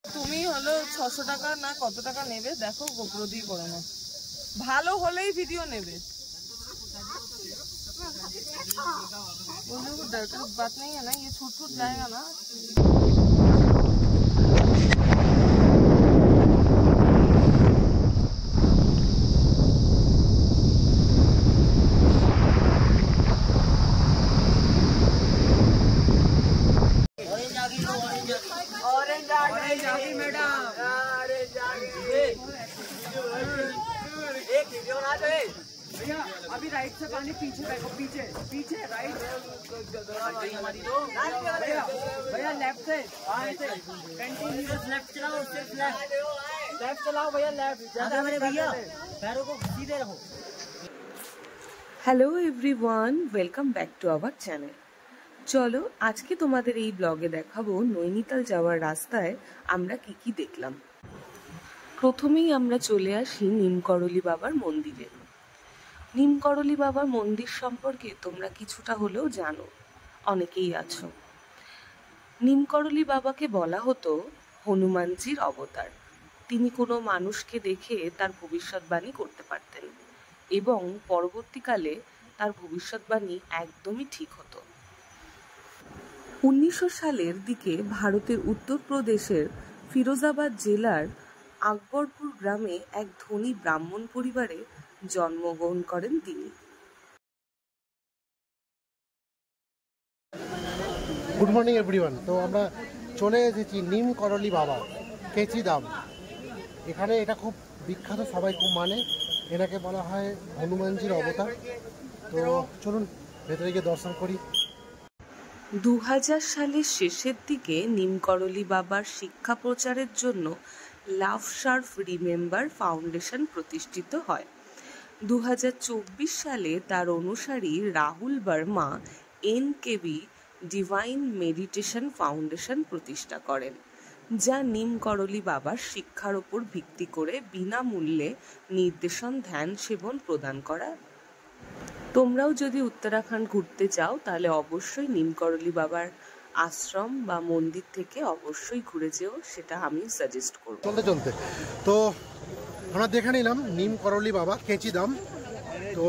তুমি হলো 600 টাকা না কত টাকা নেবে দেখো, গোপ্রো দিয়ে করে নাও, ভালো হলেই ভিডিও নেবে। बात नहीं है ना, ये छूट छूट जाएगा ना। ऑरेंज आ गई मैडम, एक वीडियो ना दे भैया। अभी राइट से पानी पीछे देखो, पीछे पीछे राइट भैया, लेफ्ट से कंटिन्यूअस लेफ्ट चलाओ, सिर्फ लेफ्ट चलाओ भैया, लेफ्ट ज्यादा मेरे भैया, पैरों को सीधे रखो। Hello everyone, welcome back to our channel. চলো আজকে তোমাদের এই ব্লগে দেখাবো নৈনিতাল যাওয়ার রাস্তায় আমরা কি কি দেখলাম। প্রথমেই আমরা চলে আসি নিমকরলি বাবার মন্দিরে। নিমকরলি বাবার মন্দির সম্পর্কে তোমরা কিছুটা হলেও জানো, অনেকেই আছো। নিমকরলি বাবাকে বলা হতো হনুমানজির অবতার। তিনি কোনো মানুষকে দেখে তার ভবিষ্যৎবাণী করতে পারতেন এবং পরবর্তীকালে তার ভবিষ্যৎবাণী একদমই ঠিক হতো। 1900 সালের দিকে ভারতের উত্তরপ্রদেশের ফিরোজাবাদ জেলার আকবরপুর গ্রামে এক ধনী ব্রাহ্মণ পরিবারে জন্মগ্রহণ করেন তিনি। Good morning everyone. তো আমরা চলে এসেছি নিমকরলি বাবা কেচি দাম। এখানে এটা খুব বিখ্যাত, সবাই খুব মানে, এনাকে বলা হয় হনুমানজির অবতার। তো চলুন ভেতরে গিয়ে দর্শন করি। 2000 সালের শেষের দিকে নিমকরলি বাবার শিক্ষা প্রচারের জন্য লাভ শার্ফ রিমেম্বার ফাউন্ডেশন প্রতিষ্ঠিত হয়। 2024 সালে তার অনুসারী Rahul Barma NKB divine meditation foundation প্রতিষ্ঠা করেন, যা নিমকরলি বাবার শিক্ষার ওপর ভিত্তি করে বিনামূল্যে নির্দেশন, ধ্যান সেবন প্রদান করা। তোমরাও যদি উত্তরাখণ্ড ঘুরতে চাও তাহলে অবশ্যই নিমকরলি বাবার আশ্রম বা মন্দির থেকে অবশ্যই ঘুরে যেও, সেটা আমি সাজেস্ট করব। চলতে চলতে তো আমরা দেখে নিলাম নিমকরলি বাবা কেচি দাম। তো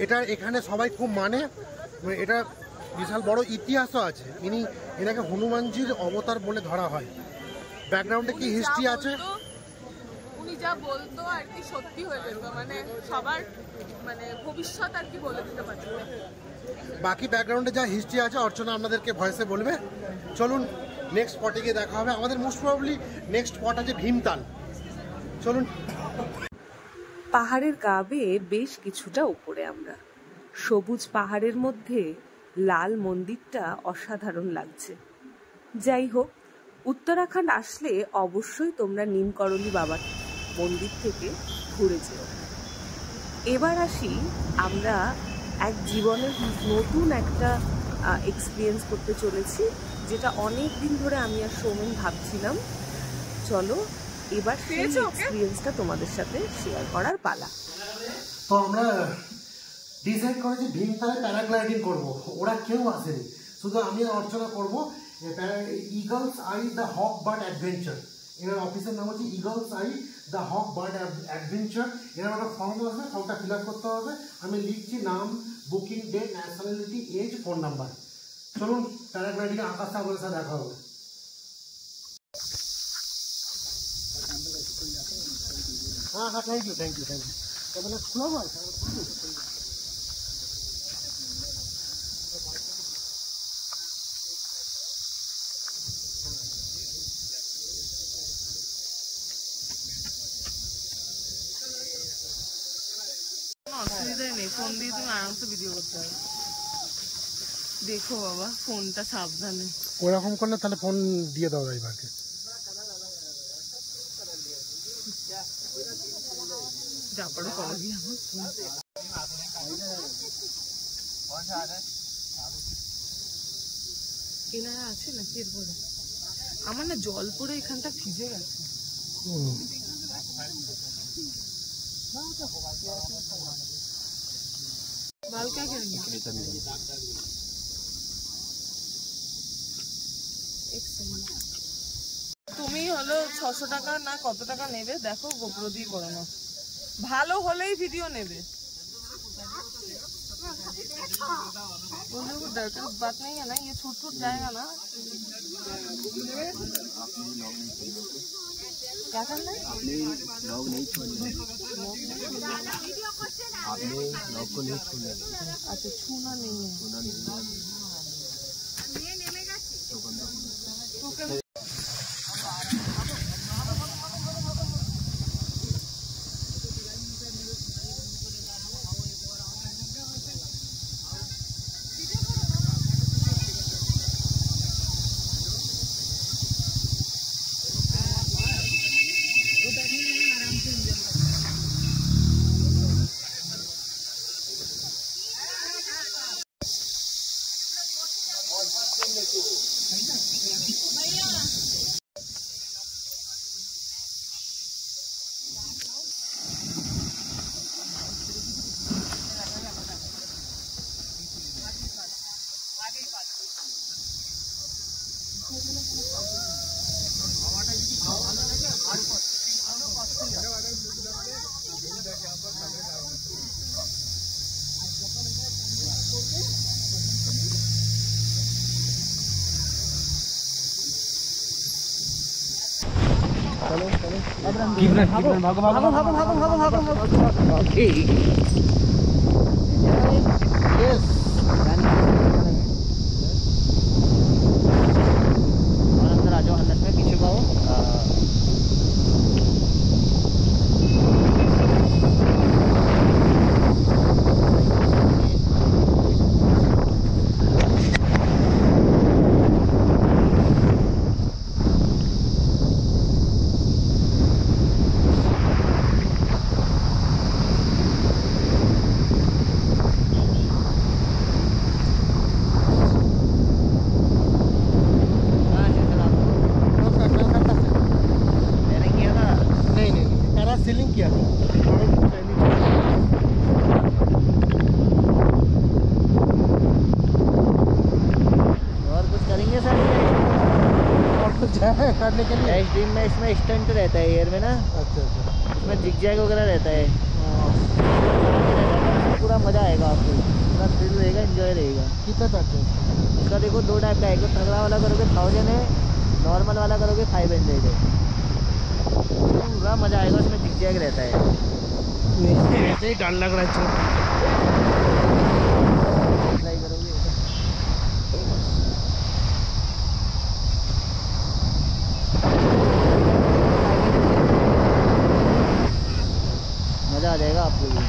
এটা এখানে সবাই খুব মানে, এটা বিশাল বড় ইতিহাসও আছে। এনাকে হনুমানজির অবতার বলে ধরা হয়। ব্যাকগ্রাউন্ডে কি হিস্ট্রি আছে, উনি যা বলতো আর কি সত্যি হয়ে যেত, মানে সবার মানে ভবিষ্যৎ আর কি বলে দিতে পারতো। বাকি ব্যাকগ্রাউন্ডে যা হিস্ট্রি আছে অর্চনা আপনাদেরকে ভয়েসে বলবে। চলুন নেক্সট স্পটে গিয়ে দেখা হবে। আমাদের মোস্ট প্রবাবলি নেক্সট স্পট আছে ভীমতাল। চলুন। পাহাড়ের গা বেয়ে বেশ কিছুটা উপরে আমরা, সবুজ পাহাড়ের মধ্যে লাল মন্দিরটা অসাধারণ লাগছে। যাই হোক, উত্তরাখণ্ড আসলে অবশ্যই তোমরা নিমকরলি বাবার মন্দির থেকে ঘুরে যেও। এবার আসি আমরা এক জীবনের নতুন একটা এক্সপিরিয়েন্স করতে চলেছি, যেটা অনেক দিন ধরে আমি আর সৌমেন ভাবছিলাম। চলো এবার সেই এক্সপিরিয়েন্সটা তোমাদের সাথে শেয়ার করার পালা। তো আমরা ডিসাইড করেছি ভীমতালে প্যারাগ্লাইডিং করবো। ওরা কেউ আসেনি, শুধু আমি অর্চনা করবো। Eagles eye the hawk bird adventure, এনার অফিসের নাম হচ্ছে eagles eye the hawk bird adventure. এনার একটা ফর্ম আসবে, ফর্মটা ফিল আপ করতে হবে। আমি লিখছি নাম, booking date, nationality, age, phone number. চলুন প্যারাগ্লাইডিং আকাশ সাগরের সাথে দেখা হবে। হ্যাঁ হ্যাঁ, thank you thank you thank you. তাহলে খোলা হয় অসুবিধাই নেই, ফোন দিয়ে তুমি আরামসে ভিডিও করতে হবে। দেখো বাবা ফোনটা সাবধানে, ওরকম করলে তাহলে ফোন দিয়ে দাও ড্রাইভারকে। যাবারও করা দিয়ে এনারা আছে নাকি এরপরে? আমার না জল পরে এখানটা ভিজে গেছে। बाल क्या करेंगे? তুমি হলো হলো 600 টাকা না কত টাকা নেবে দেখো, গোপ্রো দিয়ে করে নাও, ভালো হলেই ভিডিও নেবে। बोलने को डर की बात नहीं है ना, ये छूट जाएगा ना। क्या करना है? आपने लॉग नहीं छोड़ना, आपने लॉग को नहीं छूना। अच्छा छूना नहीं है, छूना नहीं है। अंदर आ जाओ, अंदर में पीछे को आओ। सीलिंग किया था और कुछ करेंगे सर? और कुछ है करने के लिए? एचडीएम में इसमें स्टंट रहता है एयर में ना। अच्छा अच्छा, इसमें जिगजैग वगैरह रहता है, पूरा मज़ा आएगा आपको, पूरा थ्रिल रहेगा, एंजॉय रहेगा। कितना चार्ज है इसका? देखो दो टाइप का है, एक तगड़ा वाला करोगे 1000 है, नॉर्मल वाला करोगे 500 है। पूरा मज़ा आएगा, उसमें जिगजैग रहता है। ऐसे ही डर लग रहा है। ट्राई करोगे मज़ा आ जाएगा आपको भी।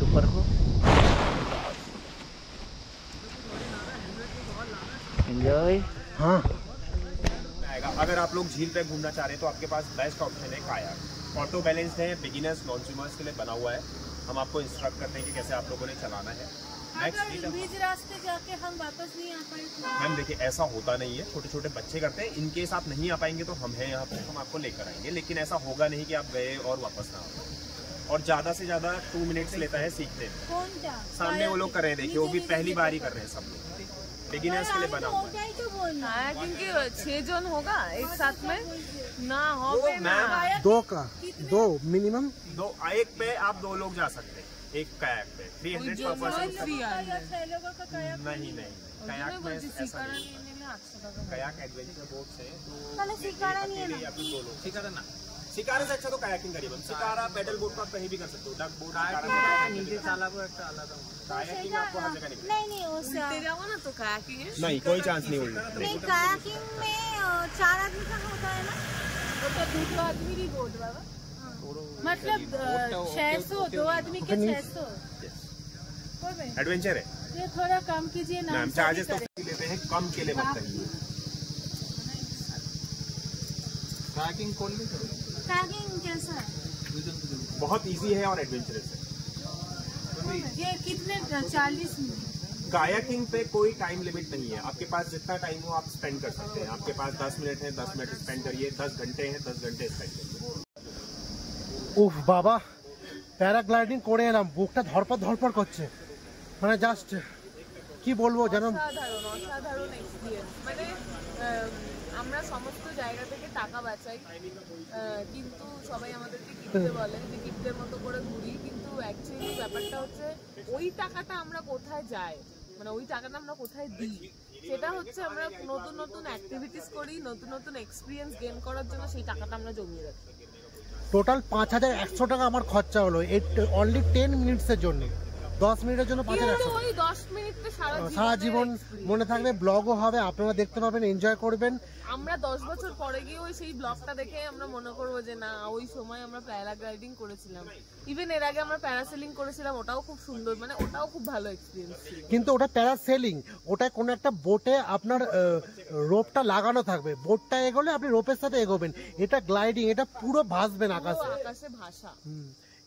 ऊपर को एंजॉय। हाँ, अगर आप लोग झील पे घूमना चाह रहे हैं तो आपके पास बेस्ट ऑप्शन है कायाक। ऑटो बैलेंस्ड है, बिगिनर्स नॉन स्विमर्स के लिए बना हुआ है। हम आपको इंस्ट्रक्ट करते हैं कि कैसे आप लोगों ने चलाना है। नेक्स्ट बीच रास्ते जाके हम वापस नहीं आ पाए। मैम देखिए ऐसा होता नहीं है, छोटे छोटे बच्चे करते हैं। इन केस आप नहीं आ पाएंगे तो हम हैं यहाँ पे, हम आपको लेकर आएंगे। लेकिन ऐसा होगा नहीं कि आप गए और वापस ना आ पाए। और ज़्यादा से ज़्यादा 2 मिनट्स लेता है सीखने में। सामने वो लोग कर रहे हैं, देखिए वो भी पहली बार ही कर रहे हैं सब लोग। बिगिनर्स के लिए बना हुआ है। क्योंकि 6 जन होगा एक साथ में ना हो ना। दो मिनिमम दो एक पे आप 2 लोग जा सकते हैं एक कायाक पे 300 पर पर्सन। नहीं कायाक में ऐसा नहीं। कायाक एडवेंचर बोट से शिकारा से अच्छा तो कायाकिंग करिए। शिकारा पेडल बोट को आप कहीं भी कर सकते हो। डक बोट कायाकिंग आपको हर जगह नहीं तो कायाकिंग नहीं कोई चांस नहीं उल्टा। नहीं कायाकिंग में 4 आदमी का होता है ना, वो तो 2 आदमी की बोट बाबा, मतलब 600 2 आदमी के 600 एडवेंचर है। ये थोड़ा कम कीजिए ना। मैम चार्जेस तो लेते हैं, कम के लिए मत करिए। कायाकिंग कैसा है? बहुत इजी है और एडवेंचरस है। ये कितने 40 मिनट? कायाकिंग पे कोई टाइम लिमिट नहीं है। आपके पास जितना टाइम हो आप स्पेंड कर सकते हैं। आपके पास 10 मिनट है 10 मिनट स्पेंड करिए, 10 घंटे हैं 10 घंटे स्पेंड करिए। উফ বাবা প্যারাগ্লাইডিং করে এলাম, বুকটা ধরপড় করছে, মানে জাস্ট কি বলবো জানো। অসাধারণ এক্সপিরিয়েন্স। মানে আমরা সমস্ত জায়গা থেকে টাকা বাঁচাই, কিন্তু সবাই আমাদেরকে কিনতে বলে যে কিপ্টের মতো করে ঘুরি, কিন্তু অ্যাকচুয়ালি ব্যাপারটা হচ্ছে ওই টাকাটা আমরা কোথায় যাই, মানে ওই টাকাটা আমরা কোথায় দিই, সেটা হচ্ছে আমরা নতুন নতুন অ্যাক্টিভিটিস করি, নতুন নতুন এক্সপিরিয়েন্স গেইন করার জন্য সেই টাকাটা আমরা জমিয়ে রাখি। টোটাল 5100 টাকা আমার খরচা হলো অনলি 10 মিনিটসের জন্য। 10 মিনিটের জন্য 5100। ওই 10 মিনিটে সারা জীবন মনে থাকবে, ব্লগও হবে, আপনারা দেখতে পাবেন, এনজয় করবেন। আমরা 10 বছর পরে গিয়ে ওই সেই ব্লগটা দেখে আমরা মনে করবো যে না ওই সময় আমরা প্যারাগ্লাইডিং করেছিলাম। ইভেন এর আগে আমরা প্যারাসেলিং করেছিলাম, ওটাও খুব সুন্দর, মানে ওটাও খুব ভালো এক্সপিরিয়েন্স ছিল। কিন্তু ওটা প্যারাসেলিং, ওটা কোনো একটা বোটে আপনার রোপটা লাগানো থাকবে, বোটটা এগোলে আপনি রোপের সাথে এগোবেন। এটা গ্লাইডিং, এটা পুরো ভাসবেন আকাশে, আকাশে ভাষা।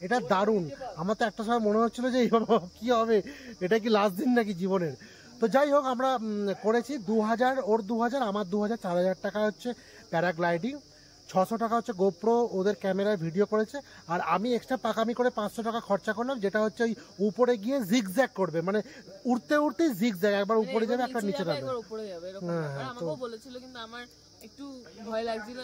এটা দারুণ। আমার তো একটা সময় মনে হচ্ছিল যে কি হবে, এটা কি লাস্ট দিন নাকি জীবনের। তো যাই হোক আমরা করেছি 2000, ওর 2000 আমার 2000, 4000 টাকা হচ্ছে প্যারাগ্লাইডিং, 600 টাকা হচ্ছে গোপ্রো ওদের ক্যামেরায় ভিডিও করেছে, আর আমি এক্সট্রা পাকামি করে 500 টাকা খরচা করলাম, যেটা হচ্ছে ওই উপরে গিয়ে জিগজ্যাগ করবে, মানে উঠতে উঠতেই জিগজ্যাগ, একবার উপরে যাবে একটা নিচে যাবে, একবার উপরে যাবে এরকম। আমাকেও বলেছিল কিন্তু আমার একটু ভয় লাগছিল,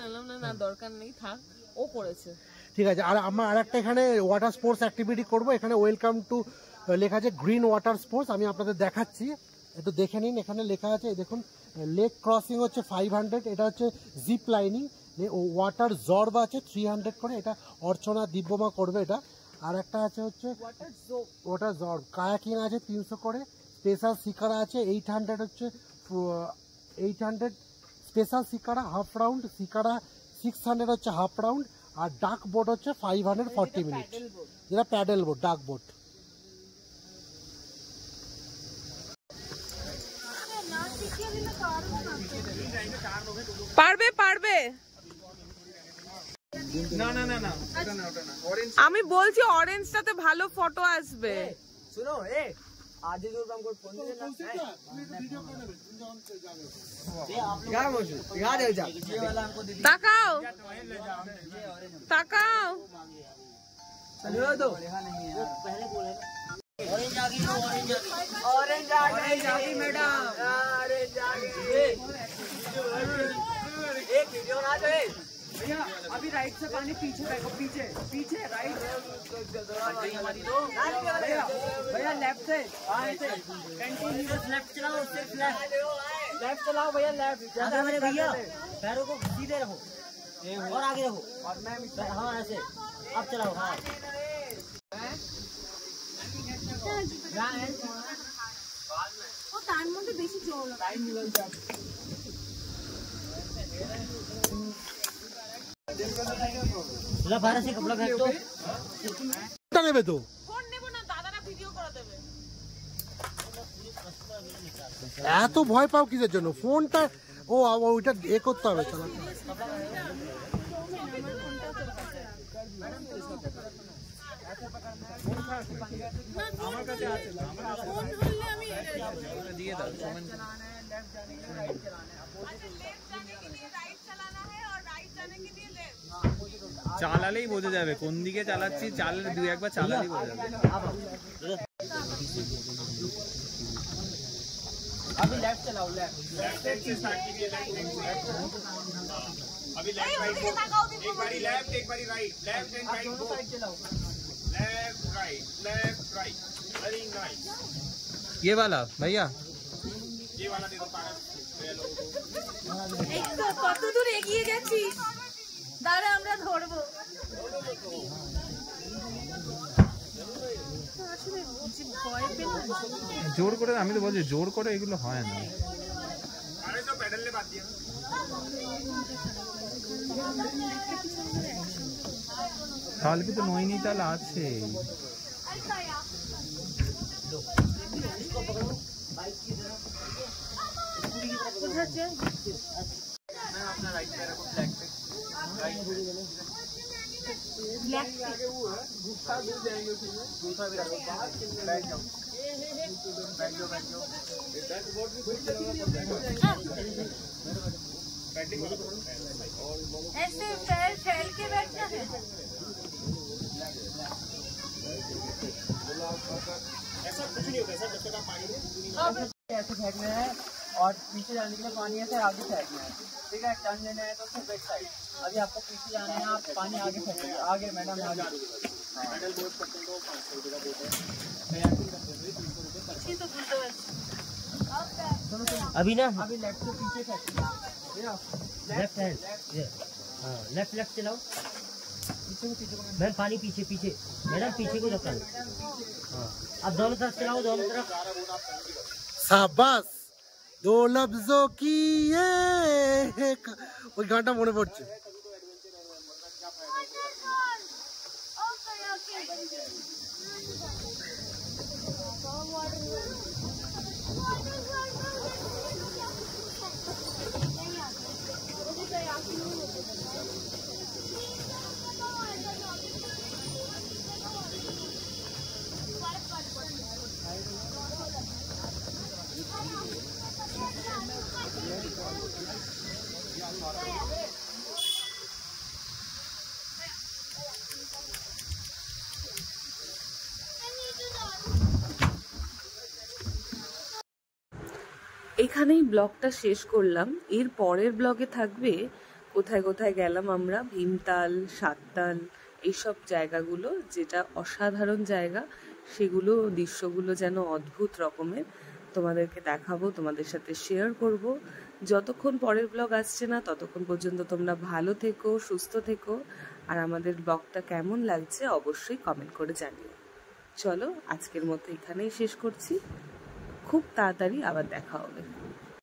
না দরকার নেই থাক, ও করেছে। ঠিক আছে। আর আমরা আরেকটা এখানে ওয়াটার স্পোর্টস অ্যাক্টিভিটি করব। এখানে ওয়েলকাম টু লেখা আছে গ্রিন ওয়াটার স্পোর্টস, আমি আপনাদের দেখাচ্ছি, একটু দেখে নিন। এখানে লেখা আছে দেখুন, লেক ক্রসিং হচ্ছে 500, এটা হচ্ছে জিপ লাইনিং, ওয়াটার জর্ব আছে 300 করে, এটা অর্চনা দিব্যমা করবে এটা। আর একটা আছে হচ্ছে ওয়াটার জর্ব, কায়াকিং আছে 300 করে, স্পেশাল শিকারা আছে 800, হচ্ছে 800 special shikara half round, shikara 600 হচ্ছে হাফ রাউন্ড, আর ডাক বোট হচ্ছে 540 মিনিট, যেটা প্যাডেল বোট, ডাক বোট। পারবে পারবে, না আমি বলছি অরেঞ্জটাতে ভালো ফটো আসবে। सुनो ए आज जो हमको फोन दे ना क्या बोल यार जा ये वाला हमको दे তাকাও তাকাও, चलो दो नहीं यार पहले बोले ऑरेंज आ गई, ऑरेंज आ गई मैडम, ऑरेंज आ गई। एक वीडियो बना दो भैया, अभी राइट से पानी पीछे देखो, पीछे पीछे राइट भैया, लेफ्ट से कंटिन्यूअस लेफ्ट चलाओ, सिर्फ लेफ्ट चलाओ भैया, लेफ्ट ज्यादा मेरे भैया, पैरों को सीधे रहो और आगे रहो, और मैं हाँ ऐसे अब चलाओ। हाँ ও তার মধ্যে বেশি জল टाइम निकल जाए। भारत से कपड़ा फेंक दो, নেবে তো ফোন নেব না, দাদারা ভিডিও করে দেবে। এত ভয় পাও কিসের জন্য? ফোনটা ওইটা এ করতে হবে, চলো আমার কাছে আছে, ফোন ধরলে আমি দিয়ে দাও চালালেই বোঝা যাবে কোন দিকে চালাচ্ছি, চালালে দুই একবার চালালেই বোঝা যাবে। अभी लेफ्ट चलाओ, लेफ्ट से स्टार्ट कीजिए, अभी लेफ्ट राइट, एक बारी लेफ्ट एक बारी राइट, लेफ्ट एंड राइट, दोनों साइड चलाओ, लेफ्ट राइट, वेरी नाइस। ये वाला भैया, ये वाला दे दो पारस। কত দূর এগিয়ে গেছি, দাঁড়া আমরা ধরবো। জোর করে, আমি তো বলছি জোর করে এগুলো হয় না। अरे तो पैडल ले बात दिया কালকে তো নৈনিতাল আছে। मैं अपना राइट पैर को फ्लैग पे, राइट आगे वो है, घुसता दूर जाएंगे उसमें, दूसरा भी रखो, बैठ जाओ, बैठ जाओ, बैठ जाओ, ऐसे पैर फैल के बैठना है। ऐसा कुछ नहीं होता सर, जब तक आप पानी ऐसे फेंकना है और पीछे जाने के लिए पानी ऐसे आगे फेंकना है, ठीक है। टर्न लेना है तो उससे बैक साइड, अभी आपको पीछे जाना है, आप पानी आगे फेंकेंगे, आगे मैडम आगे। अभी ना अभी लेफ्ट से पीछे फेंकना, लेफ्ट हैंड, हाँ लेफ्ट लेफ्ट चलाओ मैम, पानी पीछे पीछे मैडम, पीछे को धक्का लो, हाँ अब दोनों तरफ चलाओ, दोनों तरफ। शाबाश, दो लफ्जों की ये ওই গানটা মনে পড়ছে। এখানেই ব্লগটা শেষ করলাম। এর পরের ব্লগে থাকবে কোথায় কোথায় গেলাম আমরা, ভীমতাল, সাততাল, এইসব জায়গাগুলো, যেটা অসাধারণ জায়গা, সেগুলো দৃশ্যগুলো যেন অদ্ভুত রকমের তোমাদেরকে দেখাবো, তোমাদের সাথে শেয়ার করব। যতক্ষণ পরের ব্লগ আসছে না ততক্ষণ পর্যন্ত তোমরা ভালো থেকো, সুস্থ থেকো, আর আমাদের ব্লগটা কেমন লাগছে অবশ্যই কমেন্ট করে জানিও। চলো আজকের মতো এখানেই শেষ করছি, খুব তাড়াতাড়ি আবার দেখা হবে।